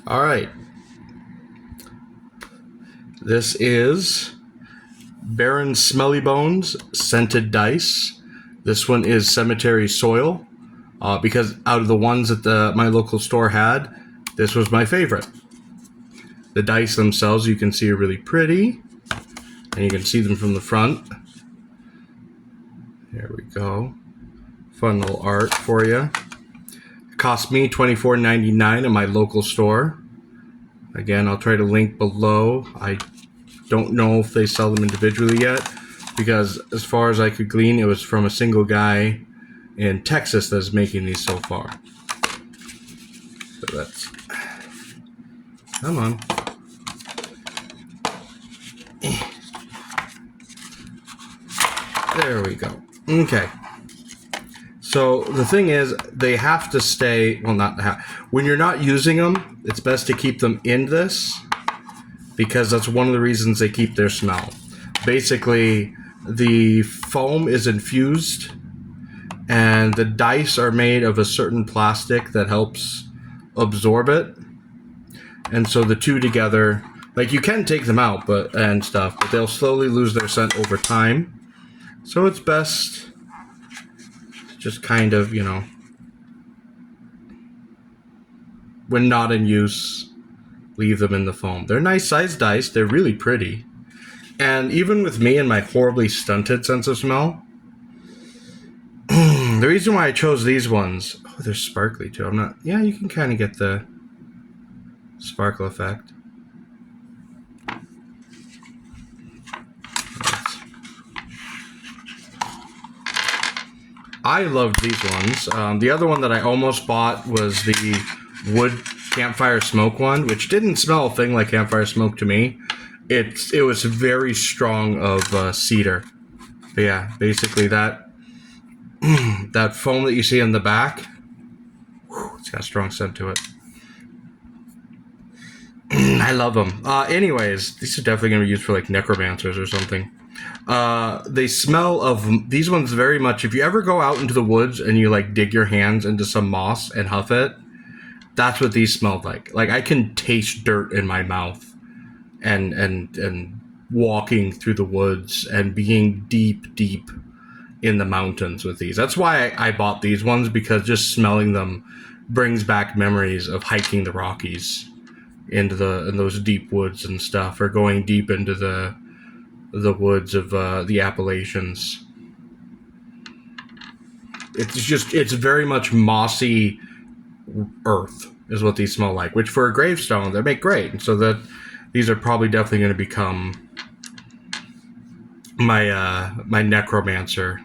All right. This is Baron Smelly Bones Scented Dice. This one is Cemetery Soil. Because out of the ones that my local store had, this was my favorite. The dice themselves, you can see, are really pretty. And you can see them from the front. There we go. Fun little art for you. It cost me $24.99 in my local store. Again, I'll try to link below. I don't know if they sell them individually yet, because as far as I could glean, it was from a single guy in Texas that's making these so far. So that's... Come on. There we go. Okay. So the thing is, they have to stay... Well, not have... When you're not using them, it's best to keep them in this, because that's one of the reasons they keep their smell. Basically, the foam is infused, and the dice are made of a certain plastic that helps absorb it. And so the two together, like, you can take them out and stuff, but they'll slowly lose their scent over time. So it's best just kind of, you know, when not in use, leave them in the foam. They're nice sized dice. They're really pretty. And even with me and my horribly stunted sense of smell, the reason why I chose these ones... Oh, they're sparkly too. I'm not... Yeah, you can kind of get the sparkle effect. I loved these ones. The other one that I almost bought was the wood campfire smoke one, which didn't smell a thing like campfire smoke to me. It was very strong of cedar. But yeah, basically that that foam that you see in the back, it's got a strong scent to it. I love them. Anyways, these are definitely going to be used for like necromancers or something. They smell of... These ones very much... If you ever go out into the woods and you like dig your hands into some moss and huff it, that's what these smell like. Like, I can taste dirt in my mouth and walking through the woods and being deep in the mountains with these. That's why I bought these ones, because just smelling them brings back memories of hiking the Rockies in those deep woods and stuff, or going deep into the woods of the Appalachians. It's very much mossy earth is what these smell like, which for a gravestone, they make great. So that these are probably definitely going to become my necromancer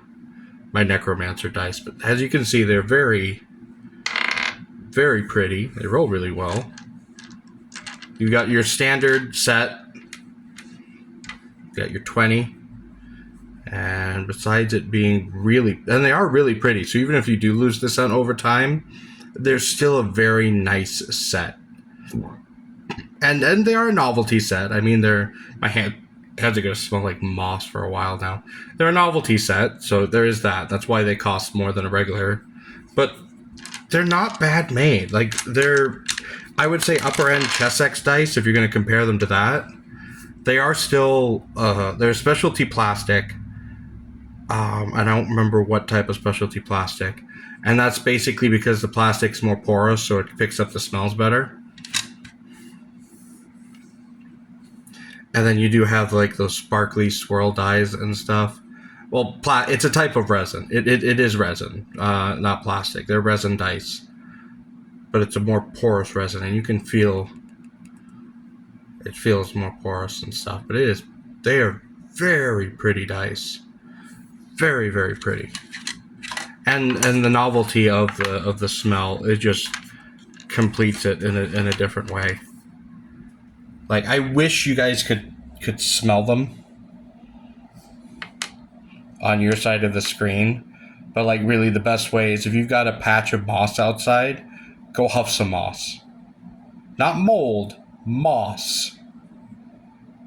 dice. But as you can see, they're very, very pretty. They roll really well. You've got your standard set. You've got your 20. And besides it being really... And they are really pretty. So even if you do lose the scent over time, they're still a very nice set. And they are a novelty set. I mean, my hands are going to smell like moss for a while now. They're a novelty set, so there is that. That's why they cost more than a regular. But they're not bad made. Like, they're... I would say upper end Chessex dice, if you're going to compare them to that. They are still... they're specialty plastic. I don't remember what type of specialty plastic. And that's basically because the plastic's more porous, so it picks up the smells better. And then you do have like those sparkly swirl dyes and stuff. Well, it's a type of resin. It is resin, not plastic. They're resin dice. But it's a more porous resin, and you can feel... It feels more porous and stuff. But they are very pretty dice. Very, very pretty. And the novelty of the smell, it just completes it in a different way. Like, I wish you guys could smell them on your side of the screen. But like, really the best way is if you've got a patch of moss outside, go huff some moss. Not mold, moss.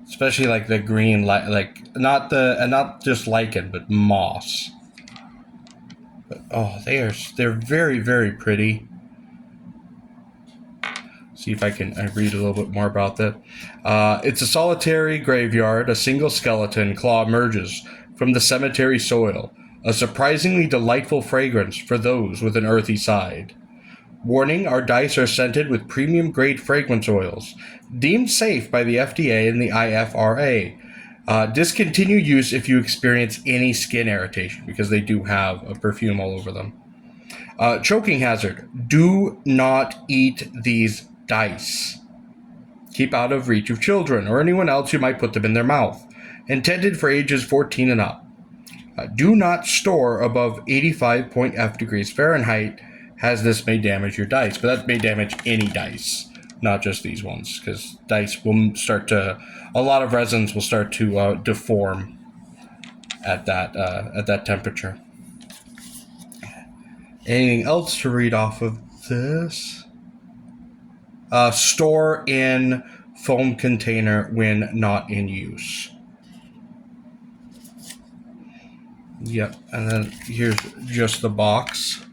Especially like the green, like not just lichen, but moss. But, oh, they're very, very pretty. See if I can read a little bit more about that. It's a solitary graveyard. A single skeleton claw emerges from the cemetery soil. A surprisingly delightful fragrance for those with an earthy side. Warning, our dice are scented with premium-grade fragrance oils, deemed safe by the FDA and the IFRA. Discontinue use if you experience any skin irritation, because they do have a perfume all over them. Choking hazard. Do not eat these dice. Keep out of reach of children or anyone else who might put them in their mouth. Intended for ages 14 and up. Do not store above 85.f degrees Fahrenheit, as this may damage your dice. But that may damage any dice, not just these ones, because dice will start to, a lot of resins will start to deform at that temperature. Anything else to read off of this? Store in foam container when not in use. Yep, and then here's just the box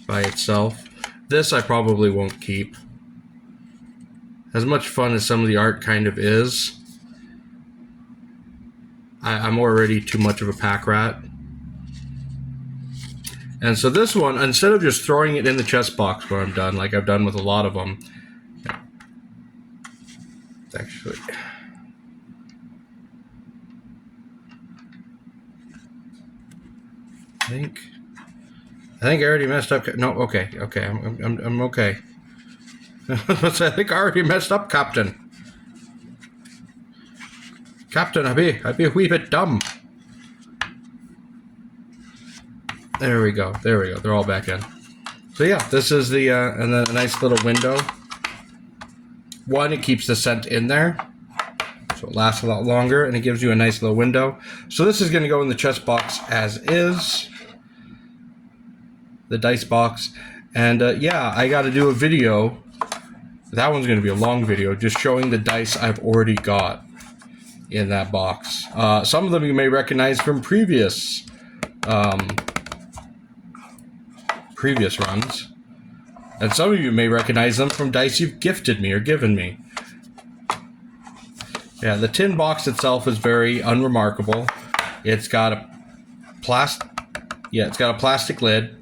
by itself. This I probably won't keep. As much fun as some of the art kind of is, I'm already too much of a pack rat. And so this one, instead of just throwing it in the chest box where I'm done, like I've done with a lot of them, it's actually... I think I already messed up. No, okay, I'm okay. I think I already messed up, Captain. Captain, I'd be a wee bit dumb. There we go. They're all back in. So yeah, this is the and then a nice little window. One, it keeps the scent in there, so it lasts a lot longer, and it gives you a nice little window. So this is going to go in the chest box as is. The dice box. And yeah, I got to do a video. That one's going to be a long video, just showing the dice I've already got in that box. Some of them you may recognize from previous runs. And some of you may recognize them from dice you've gifted me or given me. Yeah, the tin box itself is very unremarkable. It's got a plastic lid,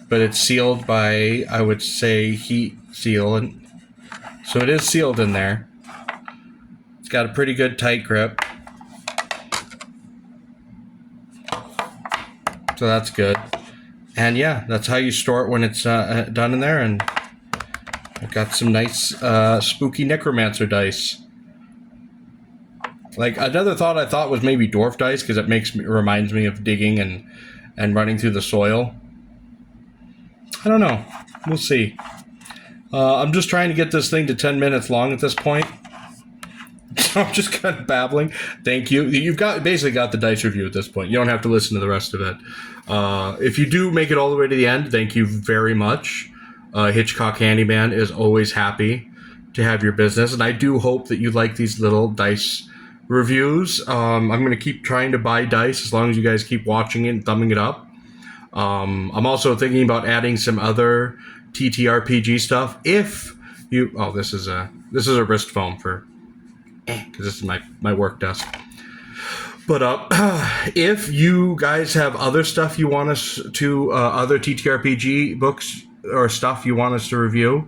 but it's sealed by, I would say, heat seal, and so it is sealed in there. It's got a pretty good tight grip, so that's good. And yeah, that's how you store it when it's done in there. And I've got some nice spooky necromancer dice. Like, another thought I thought was maybe dwarf dice, because it reminds me of digging and running through the soil. I don't know. We'll see. I'm just trying to get this thing to 10 minutes long at this point. So I'm just kind of babbling. Thank you. You've basically got the dice review at this point. You don't have to listen to the rest of it. If you do make it all the way to the end, thank you very much. Hitchcock Handyman is always happy to have your business, and I do hope that you like these little dice reviews. I'm going to keep trying to buy dice as long as you guys keep watching it and thumbing it up. I'm also thinking about adding some other TTRPG stuff. If you... Oh, this is a wrist foam for... because this is my work desk. But if you guys have other stuff you want us to... other TTRPG books or stuff you want us to review,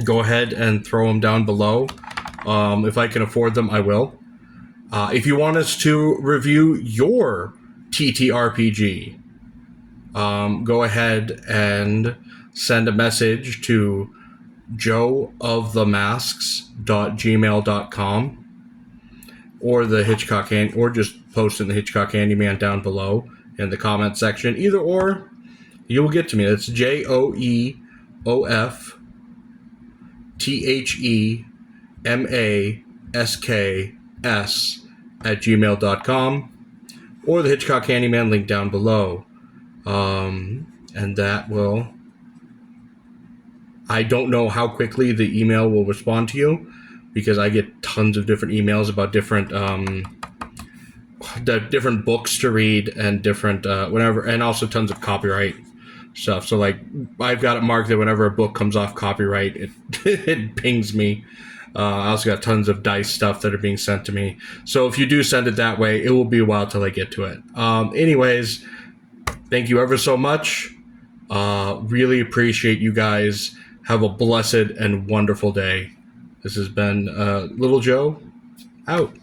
go ahead and throw them down below. If I can afford them, I will. If you want us to review your TTRPG, go ahead and send a message to joeofthemasks.gmail.com or the Hitchcock or just post in the Hitchcock Handyman down below in the comment section. Either or, you will get to me. That's joeofthemaskс@gmail.com or the Hitchcock Handyman link down below. And that will... I don't know how quickly the email will respond to you, because I get tons of different emails about different different books to read and different whatever, and also tons of copyright stuff. So like I've got it marked that whenever a book comes off copyright, it it pings me. I also got tons of dice stuff that are being sent to me. So if you do send it that way, it will be a while till I get to it. Anyways, thank you ever so much. Really appreciate you guys. Have a blessed and wonderful day. This has been Little Joe out.